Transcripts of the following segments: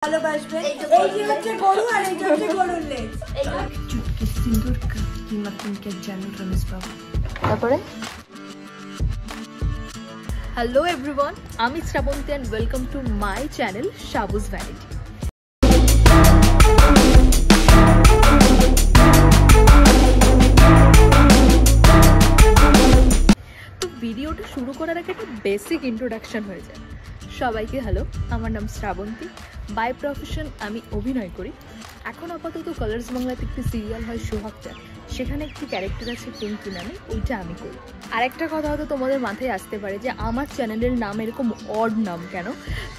ভালোবাসবেন। এই যে হচ্ছে গরু আর এই যে হচ্ছে গরুর লেজ। চুটকি সিন্দুর का कीमत तुमके जानू रमेश बाबू তারপরে হ্যালো এভরিওয়ান, আমি Shrabanti and welcome to my channel Sabuj Vanity. তো ভিডিওটা শুরু করার আগে একটা বেসিক ইন্ট্রোডাকশন হয়ে যায়। সবাইকে হ্যালো, আমার নাম শ্রাবন্তী, বাই প্রফেশন আমি অভিনয় করি। এখন আপাতত কালার্স বাংলাতে একটি সিরিয়াল হয় সোহাগ চাঁদ, সেখানে একটি ক্যারেক্টার আছে পিঙ্কি নামে, ওইটা আমি করি। আর একটা কথা হয়তো তোমাদের মাথায় আসতে পারে যে আমার চ্যানেলের নাম এরকম অড নাম কেন।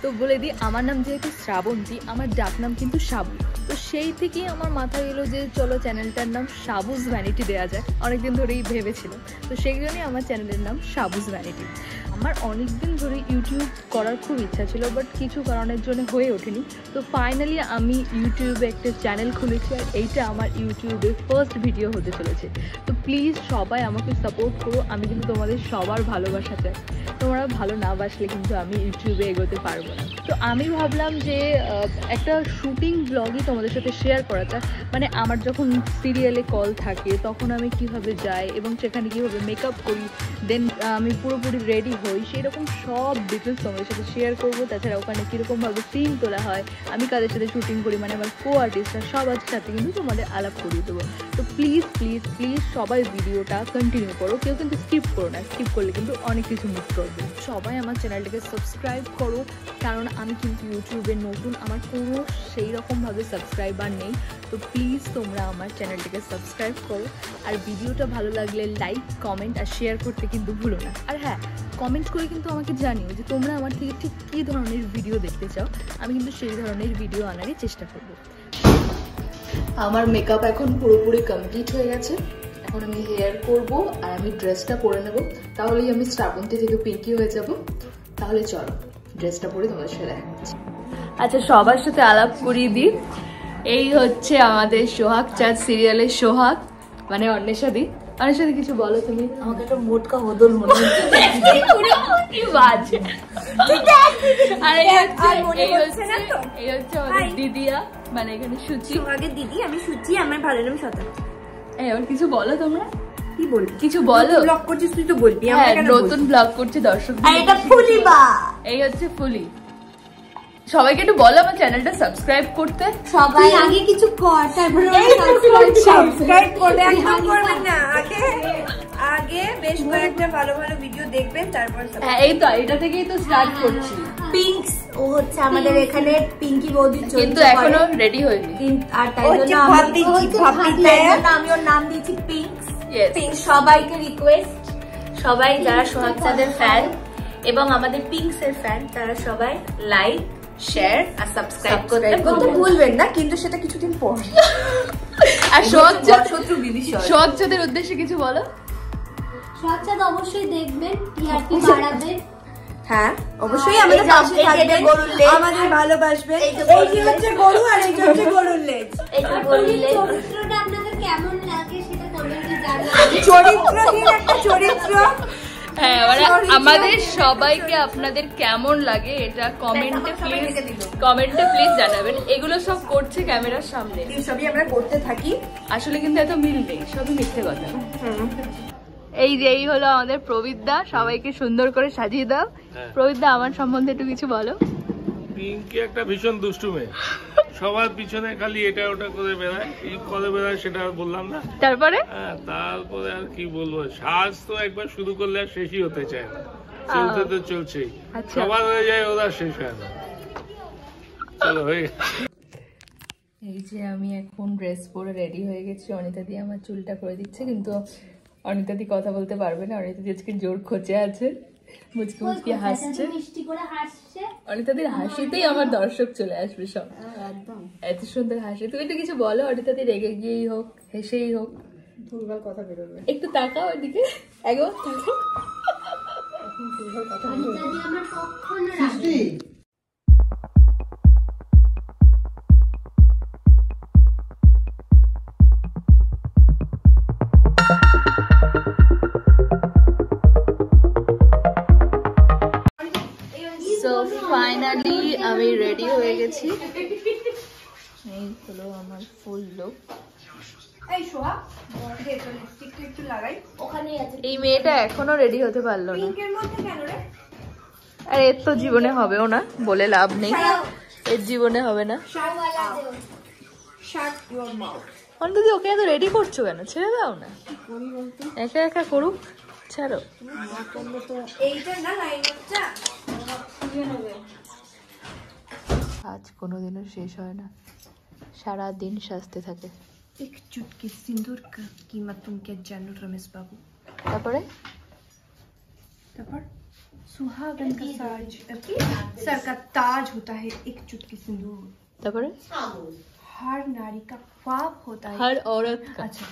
তো বলে দিই, আমার নাম যেহেতু শ্রাবন্তী, আমার ডাক নাম কিন্তু সাবু। তো সেই থেকেই আমার মাথায় এলো যে চলো চ্যানেলটার নাম শাবুজ ভ্যানিটি দেওয়া যায়, অনেকদিন ধরেই ভেবেছিলাম। তো সেই জন্যই আমার চ্যানেলের নাম শাবুজ ভ্যানিটি। আমার অনেক দিন ধরে ইউটিউব করার খুব ইচ্ছা ছিল, বাট কিছু কারণের জন্য হয়ে ওঠেনি। তো ফাইনালি আমি ইউটিউবে একটা চ্যানেল খুলেছি, আর এইটা আমার ইউটিউবে ফার্স্ট ভিডিও হতে চলেছে। তো প্লিজ সবাই আমাকে সাপোর্ট করো, আমি কিন্তু তোমাদের সবার ভালোবাসা চাই। তোমরা ভালো না বাসলে কিন্তু আমি ইউটিউবে এগোতে পারবো না। তো আমি ভাবলাম যে একটা শুটিং ব্লগই তোমাদের সাথে শেয়ার করা যায়। মানে আমার যখন সিরিয়ালে কল থাকে তখন আমি কিভাবে যাই এবং সেখানে কীভাবে মেকআপ করি, দেন আমি পুরোপুরি রেডি হই, সেই রকম সব ডিটেলস তোমাদের সাথে শেয়ার করবো। তাছাড়া ওখানে কীরকমভাবে সিন তোলা হয়, আমি কাদের সাথে শুটিং করি, মানে আমার কো আর্টিস্টরা সবার সাথে কিন্তু তোমাদের আলাপ করিয়ে দেবো। তো প্লিজ প্লিজ প্লিজ সবাই ভিডিওটা কন্টিনিউ করো, কেউ কিন্তু স্কিপ করো না, স্কিপ করলে কিন্তু অনেক কিছু মিস করবে। সবাই আমার চ্যানেলটাকে সাবস্ক্রাইব করো, কারণ আমি কিন্তু ইউটিউবে নতুন, আমার কোনো সেই রকমভাবে সাবস্ক্রাইবার নেই। তো প্লিজ তোমরা আমার চ্যানেলটাকে সাবস্ক্রাইব করো, আর ভিডিওটা ভালো লাগলে লাইক, কমেন্ট আর শেয়ার করতে কিন্তু ভুলো না। আর হ্যাঁ, কমেন্ট করে কিন্তু আমাকে জানিও যে তোমরা আমার থেকে ঠিক কী ধরনের ভিডিও দেখতে চাও, আমি কিন্তু সেই ধরনের ভিডিও আনারই চেষ্টা করব। আমার মেকআপ এখন পুরোপুরি কমপ্লিট হয়ে গেছে। এখন আমি হেয়ার করব আর আমি ড্রেসটা পরে নেব, তাহলেই আমি শ্রাবন্তী থেকে পিঙ্কি হয়ে যাব। তাহলে চলো ড্রেসটা পরে তোমাদের সাথে দেখা হচ্ছে। আচ্ছা, সবার সাথে আলাপ করিয়ে দিই। এই হচ্ছে আমাদের সোহাগ চাঁদ সিরিয়ালের সোহাগ, মানে অন্বেষাদি। অন্বেষাদি কিছু বলো তুমি। আমাকে একটা মোটকা হদল মনে হচ্ছে। কি বাজে। আর এই হচ্ছে আমাদের দিদিয়া, মানে এখানে সুচি। আগে দিদি, আমি সুচি, আমার ভালো নাম শতাব্দী। এবার কিছু বলো তোমরা। কি বলবি? কিছু বলো। ব্লগ করছিস তুই, তো বলবি। নতুন ব্লগ করছে দর্শক। এটা ফুলিবা, এই হচ্ছে ফুলি। সবাইকে একটু বলো আমার চ্যানেলটা সাবস্ক্রাইব করতে। সবাই আগে কিছু কর, তারপরে সাবস্ক্রাইব করবে। একদম করবেন না, আগে বেশ কয়েকটা ভালো ভালো ভিডিও দেখবেন, তারপর এই তো এটা থেকেই তো স্টার্ট করছি। পিঙ্কস ও হচ্ছে আমাদের এখানে পিঙ্কি বৌদির চরিত্র, কিন্তু এখনো রেডি হয়নি। আর তাই জন্য আমি ওর নাম দিয়েছি পিঙ্কস। পিঙ্ক। সবাইকে রিকোয়েস্ট, সবাই যারা সোহাগ চাঁদের ফ্যান এবং আমাদের পিঙ্কস এর ফ্যান, তারা সবাই লাইক, শেয়ার আর সাবস্ক্রাইব করতে ভুলবেন না, কিন্তু সেটা কিছুদিন পর। আর সোহাগ চাঁদের উদ্দেশ্যে কিছু বলো। সোহাগ চাঁদ অবশ্যই দেখবেন, টিআরপি বাড়াবে। হ্যাঁ, অবশ্যই আমাদের পাশে থাকবেন, আমাদের ভালোবাসবেন। এই যে হচ্ছে গরু আর এই যে হচ্ছে গরুর লেজ। এই গরুর লেজ চরিত্রটা আপনাদের কেমন লাগে সেটা কমেন্টে জানাবেন। চরিত্রহীন একটা চরিত্র। হ্যাঁ, আমাদের সবাইকে আপনাদের কেমন লাগে এটা কমেন্টে প্লিজ জানাবেন। এগুলো সব করছে ক্যামেরার সামনে, সবই আমরা করতে থাকি, আসলে কিন্তু এত মিল নেই, সবই মিথ্যে কথা। এই যে এই হলো আমাদের প্রবিদ্যা, সবাইকে সুন্দর করে সাজিয়ে দাও। প্রবিদ্যা, আমার সম্বন্ধে একটু কিছু বলো। পিঙ্কি একটা ভীষণ দুষ্টু মেয়ে, সবার পিছনে খালি এটা ওটা করে বেড়ায়, এই করে বেড়ায় সেটা আর বললাম না। তারপরে তারপরে আর কি বলবো, সাজ তো একবার শুরু করলে আর শেষই হতে চায় না, চলতে তো চলছেই। সবার হয়ে যায়, ওরা শেষ হয় না। চলো হয়ে গেছে। এই যে আমি এখন ড্রেস পরে রেডি হয়ে গেছি, অনিতা দি আমার চুলটা করে দিচ্ছে, কিন্তু অনিতা দি কথা বলতে পারবে না। অনিতা দি আজকে জোর খোঁচে আছে, মুচকি মুচকি হাসছে, মিষ্টি করে হাসছে। অনিতা দির হাসিতেই আমার দর্শক চলে আসবে সব, এত সুন্দর হাসি। তুমি একটু কিছু বলো, অনিতা দি রেগে গিয়েই হোক, হেসেই হোক, ভুলভাল কথা বেরোবে। একটু তাকাও ওইদিকে, একবার তাকাও। অনিতা দি আমার কখনো রাগে। ফাইনালি আমি আমি রেডি হয়ে গেছি। এই হলো আমার ফুল লুক। এই মেয়েটা এখনো রেডি হতে পারলো না। আর এর তো জীবনে হবেও না, বলে লাভ নেই, এর জীবনে হবে না। অন্তত ওকে এত রেডি করছো কেন? ছেড়ে দাও না, একা একা করুক, ছাড়ো। আজ কোনোদিনও শেষ হয় না, সারা দিন সাজতে থাকে। एक चुटकी सिंदूर का कीमत तुम क्या जानो रमेश बाबू। তারপরে सुहागन का साज सर का ताज होता है एक चुटकी सिंदूर। তারপরে हर नारी का ख्वाब होता है। हर औरत का। अच्छा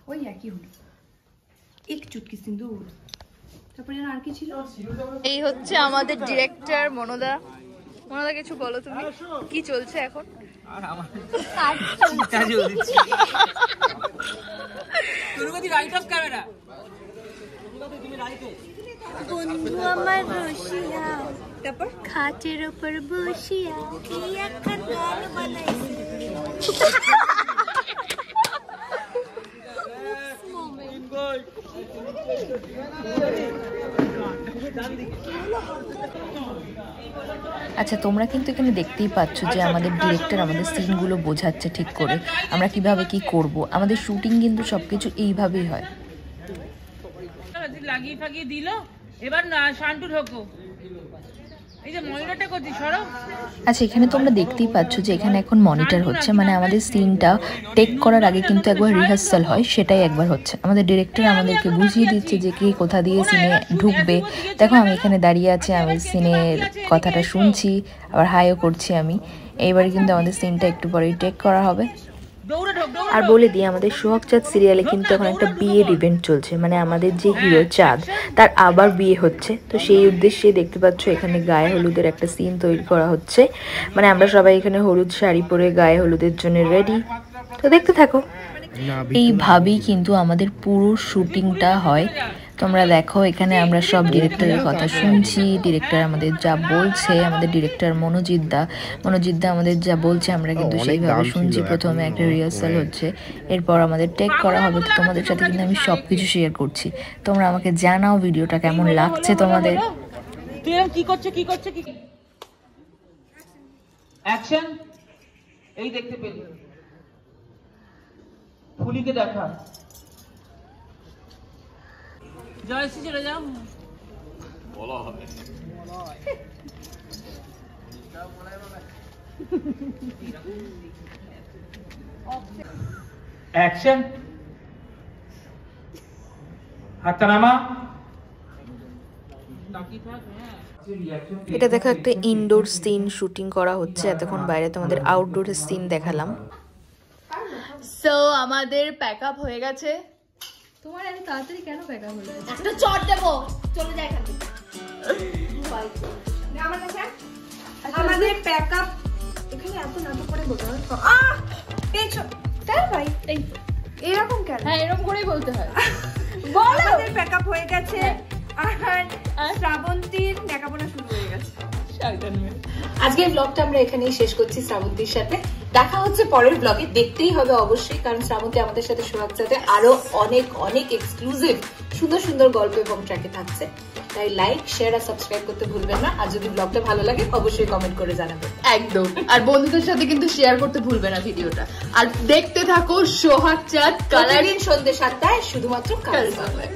वही একই হলো, एक चुटकी सिंदूर। তারপরে আর কি ছিল? এই হচ্ছে আমাদের ডিরেক্টর মনোদা। মনোদা কিছু বলো, তুমি কি চলছে এখন? আর আমার চিন্তা চলছে। তুরুগতি রাইট অফ ক্যামেরা। বন্ধু আমার রসিয়া, তারপর খাটের উপর বসিয়া কি একটা গান বানাইছে। আচ্ছা, তোমরা কিন্তু এখানে দেখতেই পাচ্ছ যে আমাদের ডিরেক্টর আমাদের সিনগুলো বোঝাচ্ছে ঠিক করে আমরা কিভাবে কি করব। আমাদের শুটিং কিন্তু সবকিছু এইভাবেই হয়। লাগিয়ে ফাগিয়ে দিল, এবার না শান্টু ঢোকো। এই যে মনিটরটা করছি সরো। আচ্ছা, এখানে তোমরা দেখতেই পাচ্ছ যে এখানে এখন মনিটর হচ্ছে, মানে আমাদের সিনটা টেক করার আগে কিন্তু একবার রিহার্সাল হয়, সেটাই একবার হচ্ছে। আমাদের ডিরেক্টর আমাদেরকে বুঝিয়ে দিচ্ছে যে কে কোথা দিয়ে সিনে ঢুকবে। দেখো আমি এখানে দাঁড়িয়ে আছি, আমি সিনের কথাটা শুনছি, আবার হাইও করছি আমি। এইবারে কিন্তু আমাদের সিনটা একটু পরেই টেক করা হবে। আর বলে দিই, আমাদের সোহাগ চাঁদ সিরিয়ালে কিন্তু এখন একটা বিয়ের ইভেন্ট চলছে, মানে আমাদের যে হিরো চাঁদ তার আবার বিয়ে হচ্ছে। তো সেই উদ্দেশ্যে দেখতে পাচ্ছ এখানে গায়ে হলুদের একটা সিন তৈরি করা হচ্ছে, মানে আমরা সবাই এখানে হলুদ শাড়ি পরে গায়ে হলুদের জন্য রেডি। তো দেখতে থাকো। এইভাবেই কিন্তু আমাদের পুরো শুটিংটা হয়। তোমরা দেখো এখানে আমরা সব ডিরেক্টরের কথা শুনছি, ডিরেক্টর আমাদের যা বলছে, আমাদের ডিরেক্টর মনোজিৎ দা আমাদের যা বলছে আমরা কিন্তু সেইভাবে শুনছি। প্রথমে একটা রিহার্সাল হচ্ছে, এরপর আমাদের টেক করা হবে। তো তোমাদের সাথে কিন্তু আমি সব কিছু শেয়ার করছি, তোমরা আমাকে জানাও ভিডিওটা কেমন লাগছে তোমাদের। তুই কি করছে অ্যাকশন। এই দেখতে পেলি ফুলিকে দেখা। জয়শ্রী চলে যাও। বলা হবে অ্যাকশন। হাতটা নামা। এটা দেখো একটা ইনডোর সিন শুটিং করা হচ্ছে এতক্ষণ, বাইরে তোমাদের আউটডোরের সিন দেখালাম। সো আমাদের প্যাকআপ হয়ে গেছে। তোমার এত তাড়াতাড়ি কেন প্যাকআপ হলো? একটা চট দেবো, চলে যায় এখান থেকে। আমাদের প্যাকআপ এখানে এত নাটক করে বলতে হয়। পেছো তাই ভাই, এই এরকম কেন? হ্যাঁ, এরকম করেই বলতে হয়। বলো। আমাদের প্যাকআপ হয়ে গেছে আর শ্রাবন্তীর মেকআপটা শুরু হয়ে গেছে। আজকের ব্লগটা আমরা এখানেই শেষ করছি শ্রাবন্তীর সাথে। দেখা হচ্ছে পরের ব্লগে, দেখতেই হবে অবশ্যই, কারণ শ্রাবন্তী আমাদের সাথে সোহাগ চাঁদে আরো অনেক অনেক এক্সক্লুসিভ সুন্দর সুন্দর গল্প এবং ট্র্যাকে থাকছে। তাই লাইক, শেয়ার আর সাবস্ক্রাইব করতে ভুলবেন না। আর যদি ব্লগটা ভালো লাগে অবশ্যই কমেন্ট করে জানাবেন। একদম। আর বন্ধুদের সাথে কিন্তু শেয়ার করতে ভুলবে না ভিডিওটা। আর দেখতে থাকো সোহাগ চাঁদ কালারিং সন্ধ্যে 7টায় শুধুমাত্র কালার্স বাংলায়।